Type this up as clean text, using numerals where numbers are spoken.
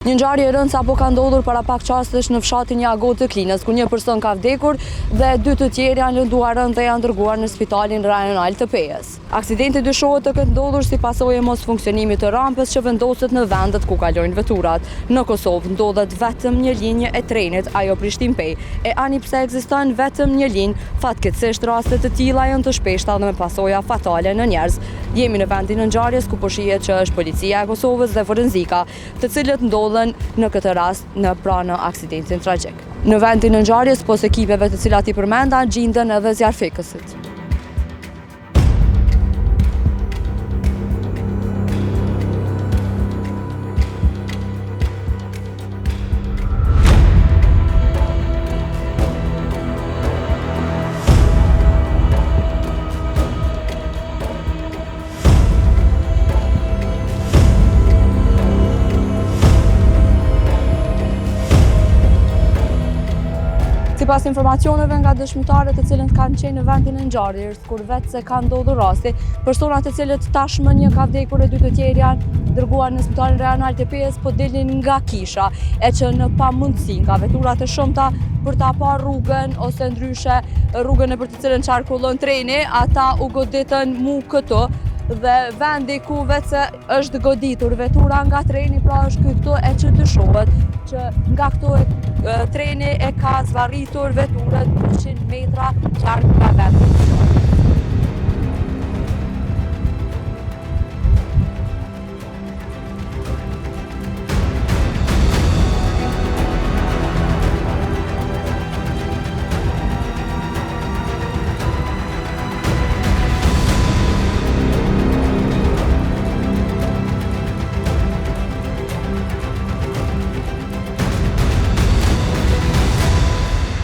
Një ngjarje e rëndë sapo ka ndodhur para pak qastesh në fshatin Jago të Klinës, ku një person ka vdekur dhe 2 të tjerë janë lënduar rënd dhe janë dërguar në spitalin rajonal të Pejës. Aksidenti dyshohet të ketë ndodhur si pasojë e mos funksionimit të rampës që vendoset në vendet ku kalojnë veturat. Në Kosovë ndodhet vetëm një linjë e trenit, ajo Prishtinë-Pejë, e ani pse ekziston vetëm një linjë, fatkeqësisht raste të tilla janë të shpeshta dhe me pasoja fatale në njerëz. Jemi në vendin e ngjarjes ku po shihet që është policia e Kosovës dhe forenzika, të cilët ndodhen në këtë rast në pranë aksidentin tragjik. Në vendin e ngjarjes, pos ekipeve të cilat I përmenda, gjenden edhe zjarfikësit. Sipas informacioneve nga dëshmitarët të cilët kanë qenë në vendin e ngjarjes, kur vetë se ka ndodhur rasti, personat të cilët tashmë një ka vdekur e 2 të tjerë janë dërguar në spitalin rajonal të Pejës, po dilnin nga kisha, e që në pamundësi nga vetura të shumta për ta parë rrugën ose ndryshe rrugën nëpër të cilën qarkullon treni, ata u goditën mu këtu. Dhe vendi ku vetë se është goditur vetura nga treni, pra është këtu e që dyshohet që nga këtu treni e ka zvarritur veturën 100 metra qark nga vendi.